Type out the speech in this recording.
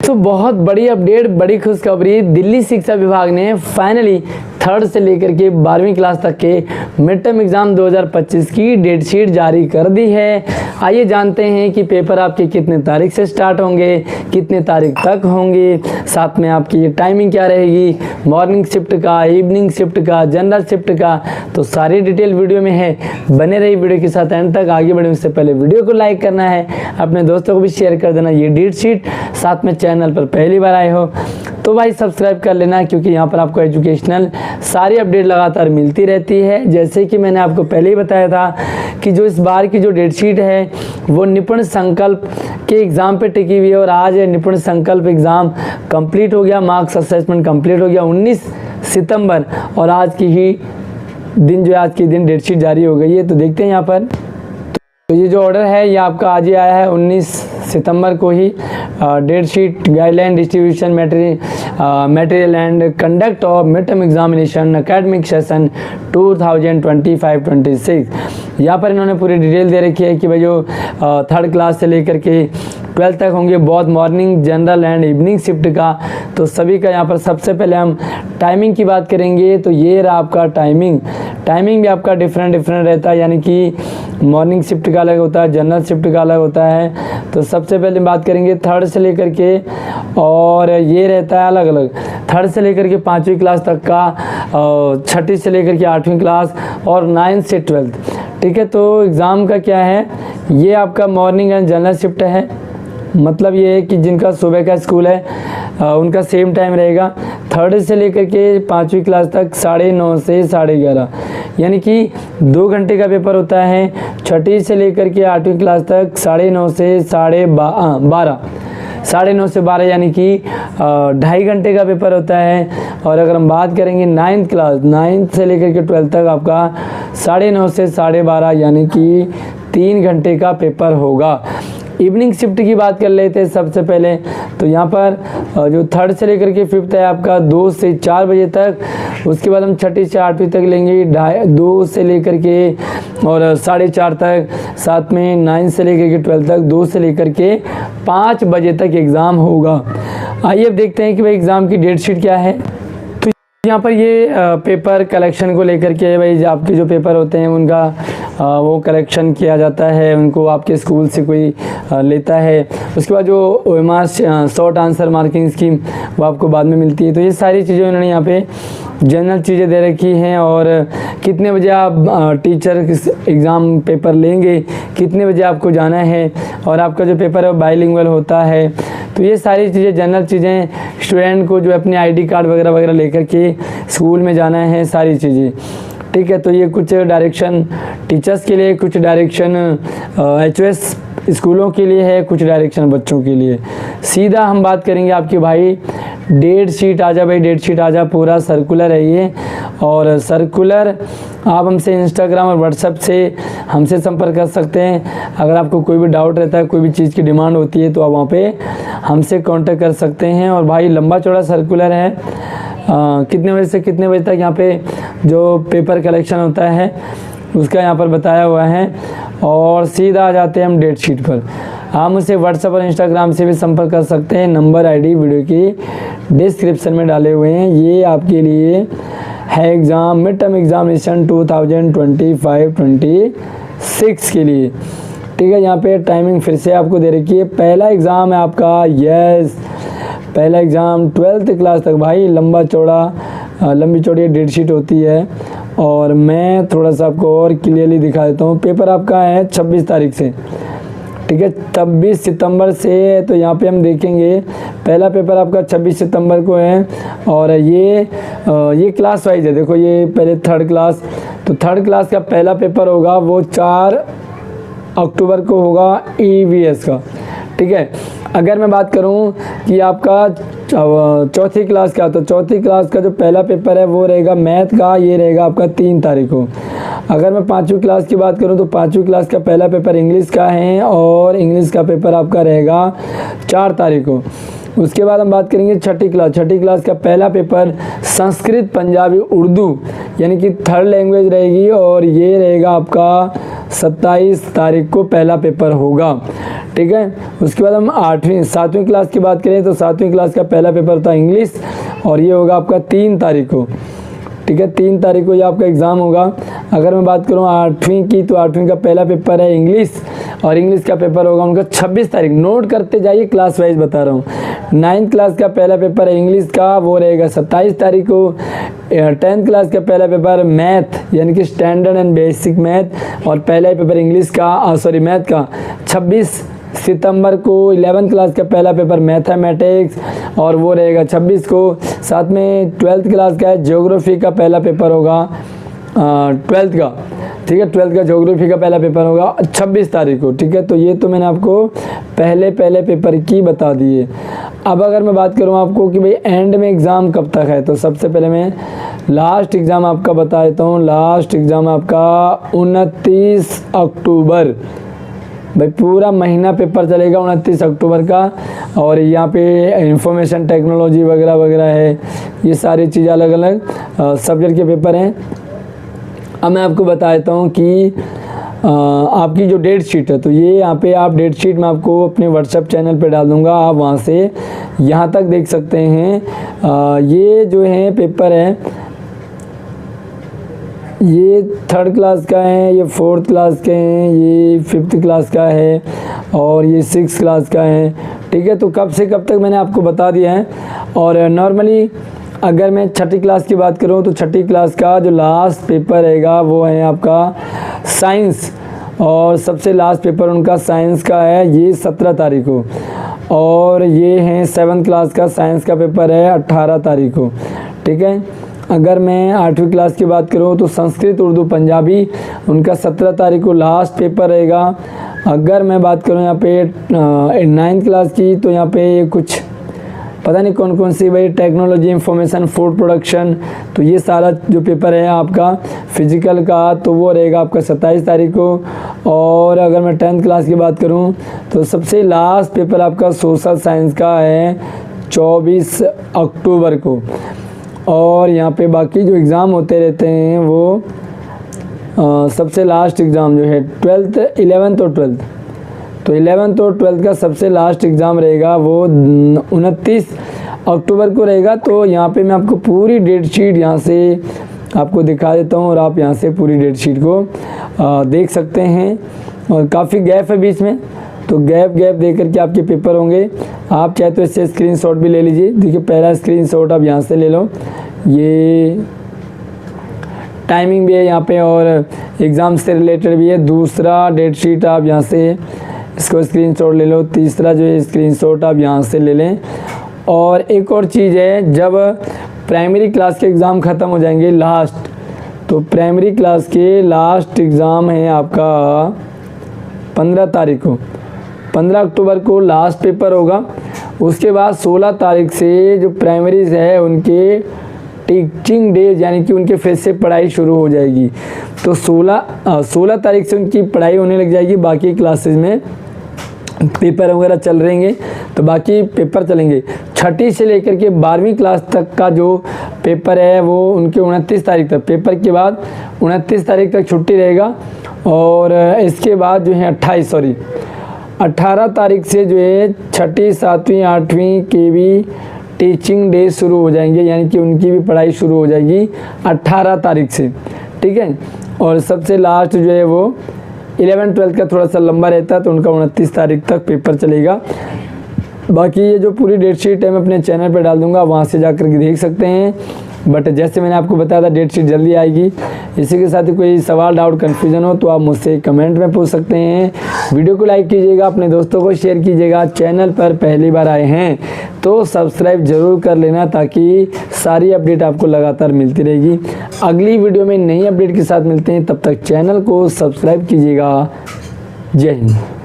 तो बहुत बड़ी अपडेट, बड़ी खुशखबरी। दिल्ली शिक्षा विभाग ने फाइनली थर्ड से लेकर के 12वीं क्लास तक के मिड टर्म एग्ज़ाम 2025 की डेट शीट जारी कर दी है। आइए जानते हैं कि पेपर आपके कितने तारीख से स्टार्ट होंगे, कितने तारीख तक होंगे, साथ में आपकी ये टाइमिंग क्या रहेगी, मॉर्निंग शिफ्ट का, इवनिंग शिफ्ट का, जनरल शिफ्ट का। तो सारी डिटेल वीडियो में है, बने रही वीडियो के साथ एंड तक। आगे बढ़ने से पहले वीडियो को लाइक करना है, अपने दोस्तों को भी शेयर कर देना ये डेट शीट, साथ में चैनल पर पहली बार आए हो तो भाई सब्सक्राइब कर लेना, क्योंकि यहाँ पर आपको एजुकेशनल सारी अपडेट लगातार मिलती रहती है। जैसे कि मैंने आपको पहले ही बताया था कि जो इस बार की जो डेट शीट है वो निपुण संकल्प के एग्ज़ाम पे टिकी हुई है, और आज निपुण संकल्प एग्ज़ाम कंप्लीट हो गया, मार्क्स असेसमेंट कंप्लीट हो गया 19 सितंबर, और आज की ही दिन जो है, आज की दिन डेट शीट जारी हो गई है। तो देखते हैं यहाँ पर, तो ये जो ऑर्डर है ये आपका आज ही आया है 19 सितंबर को ही। Date sheet, guideline, distribution, material and conduct of mid term examination academic session 2025-26। यहाँ पर इन्होंने पूरी डिटेल दे रखी है कि भाई जो थर्ड क्लास से लेकर के 12th तक होंगे, बहुत morning, general and evening shift का। तो सभी का यहाँ पर सबसे पहले हम टाइमिंग की बात करेंगे। तो ये रहा आपका टाइमिंग भी आपका डिफरेंट रहता है, यानी कि मॉर्निंग शिफ्ट का अलग होता है, जनरल शिफ्ट का अलग होता है। तो सबसे पहले बात करेंगे थर्ड से लेकर के, और ये रहता है अलग अलग, थर्ड से लेकर के 5वीं क्लास तक का, छठी से लेकर के 8वीं क्लास, और 9th से 12th। ठीक है, तो एग्ज़ाम का क्या है, ये आपका मॉर्निंग एंड जनरल शिफ्ट है। मतलब ये है कि जिनका सुबह का स्कूल है उनका सेम टाइम रहेगा। थर्ड से लेकर के 5वीं क्लास तक 9:30 से 11:30, यानी कि 2 घंटे का पेपर होता है। छठी से लेकर के 8वीं क्लास तक 9:30 से 12:30, 9:30 से 12, यानी कि 2.5 घंटे का पेपर होता है। और अगर हम बात करेंगे 9th से लेकर के 12th तक आपका 9:30 से 12:30, यानी कि 3 घंटे का पेपर होगा। इवनिंग शिफ्ट की बात कर लेते हैं सबसे पहले। तो यहाँ पर जो थर्ड से लेकर के 5th है आपका 2 से 4 बजे तक। उसके बाद हम छठी से 8वीं तक लेंगे 2 से लेकर के और 4:30 तक। साथ में 9 से लेकर के 12 तक 2 से लेकर के 5 बजे तक एग्ज़ाम होगा। आइए अब देखते हैं कि भाई एग्ज़ाम की डेट शीट क्या है। तो यहाँ पर ये पेपर कलेक्शन को लेकर के भाई आपके जो पेपर होते हैं उनका वो कलेक्शन किया जाता है, उनको आपके स्कूल से कोई लेता है। उसके बाद जो OMR short answer marking scheme वो आपको बाद में मिलती है। तो ये सारी चीज़ें उन्होंने यहाँ पे जनरल चीज़ें दे रखी हैं, और कितने बजे आप टीचर एग्ज़ाम पेपर लेंगे, कितने बजे आपको जाना है, और आपका जो पेपर है वो बाइलिंगुअल होता है। तो ये सारी चीज़ें, जनरल चीज़ें, स्टूडेंट को जो अपने ID कार्ड वगैरह लेकर के स्कूल में जाना है, सारी चीज़ें। ठीक है, तो ये कुछ डायरेक्शन टीचर्स के लिए, कुछ डायरेक्शन HOS स्कूलों के लिए है, कुछ डायरेक्शन बच्चों के लिए। सीधा हम बात करेंगे आपकी भाई डेट शीट आजा, भाई डेट शीट आजा, पूरा सर्कुलर है ये। और सर्कुलर आप हमसे इंस्टाग्राम और व्हाट्सएप से हमसे संपर्क कर सकते हैं। अगर आपको कोई भी डाउट रहता है, कोई भी चीज़ की डिमांड होती है, तो आप वहाँ पे हमसे कांटेक्ट कर सकते हैं। और भाई लंबा चौड़ा सर्कुलर है, कितने बजे से कितने बजे तक यहाँ पे जो पेपर कलेक्शन होता है उसका यहाँ पर बताया हुआ है। और सीधा आ जाते हैं हम डेट शीट पर। आप मुझसे व्हाट्सएप और इंस्टाग्राम से भी संपर्क कर सकते हैं। नंबर ID वीडियो की डिस्क्रिप्शन में डाले हुए हैं। ये आपके लिए है एग्ज़ाम, मिड टर्म एग्जामिनेशन 2025-26 के लिए। ठीक है, यहाँ पे टाइमिंग फिर से आपको दे रखी है। पहला एग्ज़ाम है आपका, यस, पहला एग्ज़ाम 12th क्लास तक। भाई लंबी चौड़ी डेट शीट होती है। और मैं थोड़ा सा आपको और क्लियरली दिखा देता हूँ। पेपर आपका है 26 तारीख से, ठीक है, 26 सितंबर से। तो यहाँ पे हम देखेंगे पहला पेपर आपका 26 सितंबर को है, और ये क्लास वाइज है। देखो ये पहले थर्ड क्लास, तो थर्ड क्लास का पहला पेपर होगा वो 4 अक्टूबर को होगा EVS का। ठीक है, अगर मैं बात करूं कि आपका चौथी क्लास का, तो चौथी क्लास का जो पहला पेपर है वो रहेगा मैथ का, ये रहेगा आपका 3 तारीख को। अगर मैं 5वीं क्लास की बात करूं तो 5वीं क्लास का पहला पेपर इंग्लिश का है, और इंग्लिश का पेपर आपका रहेगा 4 तारीख को। उसके बाद हम बात करेंगे छठी क्लास का पहला पेपर संस्कृत, पंजाबी, उर्दू, यानी कि थर्ड लैंग्वेज रहेगी, और ये रहेगा आपका 27 तारीख को पहला पेपर होगा। ठीक है। उसके बाद हम 7वीं क्लास की बात करें तो 7वीं क्लास का पहला पेपर था इंग्लिश, और ये होगा आपका 3 तारीख को, ठीक है। 3 तारीख को ये आपका एग्ज़ाम होगा। अगर मैं बात करूँ 8वीं की, तो 8वीं का पहला पेपर है इंग्लिश, और इंग्लिश का पेपर होगा उनका 26 तारीख। नोट करते जाइए, क्लास वाइज बता रहा हूँ। 9th क्लास का पहला पेपर है इंग्लिश का, वो रहेगा 27 तारीख को। 10th क्लास का पहला पेपर मैथ यानी कि स्टैंडर्ड एंड बेसिक मैथ, और पहला पेपर इंग्लिश का मैथ का 26 सितंबर को। 11th क्लास का पहला पेपर मैथमेटिक्स, और वो रहेगा 26 को। साथ में 12th क्लास का है ज्योग्राफी का पहला पेपर होगा 12th का, ठीक है। 12th का ज्योग्राफी का पहला पेपर होगा 26 तारीख को, ठीक है। तो ये तो मैंने आपको पहले पेपर की बता दिए। अब अगर मैं बात करूँ आपको कि भाई एंड में एग्ज़ाम कब तक है, तो सबसे पहले मैं लास्ट एग्ज़ाम आपका बता देता हूँ। लास्ट एग्ज़ाम आपका 29 अक्टूबर, भाई पूरा महीना पेपर चलेगा 29 अक्टूबर का। और यहाँ पे इंफॉर्मेशन टेक्नोलॉजी वगैरह वगैरह है, ये सारी चीज़ें अलग अलग सब्जेक्ट के पेपर हैं। अब मैं आपको बता देता हूँ कि आपकी जो डेट शीट है, तो ये यहाँ पे आप डेट शीट मैं आपको अपने व्हाट्सएप चैनल पे डाल दूँगा, आप वहाँ से यहाँ तक देख सकते हैं। ये जो है पेपर है, ये 3rd क्लास का है, ये 4th क्लास के हैं, ये 5th क्लास का है, और ये 6th क्लास का है, ठीक है। तो कब से कब तक मैंने आपको बता दिया है। और नॉर्मली अगर मैं 6ठी क्लास की बात करूं तो 6ठी क्लास का जो लास्ट पेपर रहेगा वो है आपका साइंस, और सबसे लास्ट पेपर उनका साइंस का है ये 17 तारीख को। और ये है 7th क्लास का साइंस का पेपर है 18 तारीख को, ठीक है। अगर मैं 8वीं क्लास की बात करूँ तो संस्कृत, उर्दू, पंजाबी उनका 17 तारीख को लास्ट पेपर रहेगा। अगर मैं बात करूँ यहाँ पे 9th क्लास की, तो यहाँ पे कुछ पता नहीं कौन कौन सी, भाई टेक्नोलॉजी, इंफॉर्मेशन, फूड प्रोडक्शन, तो ये सारा जो पेपर है आपका फिजिकल का, तो वो रहेगा आपका 27 तारीख को। और अगर मैं 10th क्लास की बात करूँ तो सबसे लास्ट पेपर आपका सोशल साइंस का है 24 अक्टूबर को। और यहाँ पे बाकी जो एग्ज़ाम होते रहते हैं वो सबसे लास्ट एग्ज़ाम जो है 12th, 11th और 12th, तो 11th और 12th का सबसे लास्ट एग्ज़ाम रहेगा वो 29 अक्टूबर को रहेगा। तो यहाँ पे मैं आपको पूरी डेट शीट यहाँ से आपको दिखा देता हूँ, और आप यहाँ से पूरी डेट शीट को देख सकते हैं। और काफ़ी गैप है बीच में, तो गैप दे करके आपके पेपर होंगे। आप चाहे तो इससे स्क्रीनशॉट भी ले लीजिए। देखिए पहला स्क्रीनशॉट आप यहाँ से ले लो, ये टाइमिंग भी है यहाँ पे और एग्ज़ाम से रिलेटेड भी है। दूसरा डेट शीट आप यहाँ से इसको स्क्रीनशॉट ले लो। तीसरा जो है स्क्रीनशॉट आप यहाँ से ले लें। और एक और चीज़ है, जब प्राइमरी क्लास के एग्ज़ाम ख़त्म हो जाएंगे लास्ट, तो प्राइमरी क्लास के लास्ट एग्ज़ाम है आपका 15 तारीख को, 15 अक्टूबर को लास्ट पेपर होगा। उसके बाद 16 तारीख से जो प्राइमरीज है उनके टीचिंग डेज यानी कि उनके फेज से पढ़ाई शुरू हो जाएगी। तो 16 तारीख से उनकी पढ़ाई होने लग जाएगी। बाकी क्लासेस में पेपर वगैरह चल रहेंगे, तो बाकी पेपर चलेंगे। 6ठी से लेकर के 12वीं क्लास तक का जो पेपर है वो उनके 29 तारीख तक, पेपर के बाद 29 तारीख तक छुट्टी रहेगा। और इसके बाद जो है 18 तारीख से जो है 6ठी, 7वीं, 8वीं के भी टीचिंग डे शुरू हो जाएंगे, यानी कि उनकी भी पढ़ाई शुरू हो जाएगी 18 तारीख से, ठीक है। और सबसे लास्ट जो है वो 11th 12th का थोड़ा सा लंबा रहता है, तो उनका 29 तारीख तक पेपर चलेगा। बाकी ये जो पूरी डेट शीट है मैं अपने चैनल पर डाल दूंगा, वहाँ से जाकर के देख सकते हैं। बट जैसे मैंने आपको बताया था डेट शीट जल्दी आएगी। इसी के साथ ही कोई सवाल, डाउट, कन्फ्यूजन हो तो आप मुझसे कमेंट में पूछ सकते हैं। वीडियो को लाइक कीजिएगा, अपने दोस्तों को शेयर कीजिएगा। चैनल पर पहली बार आए हैं तो सब्सक्राइब जरूर कर लेना, ताकि सारी अपडेट आपको लगातार मिलती रहेगी। अगली वीडियो में नई अपडेट के साथ मिलते हैं, तब तक चैनल को सब्सक्राइब कीजिएगा। जय हिंद।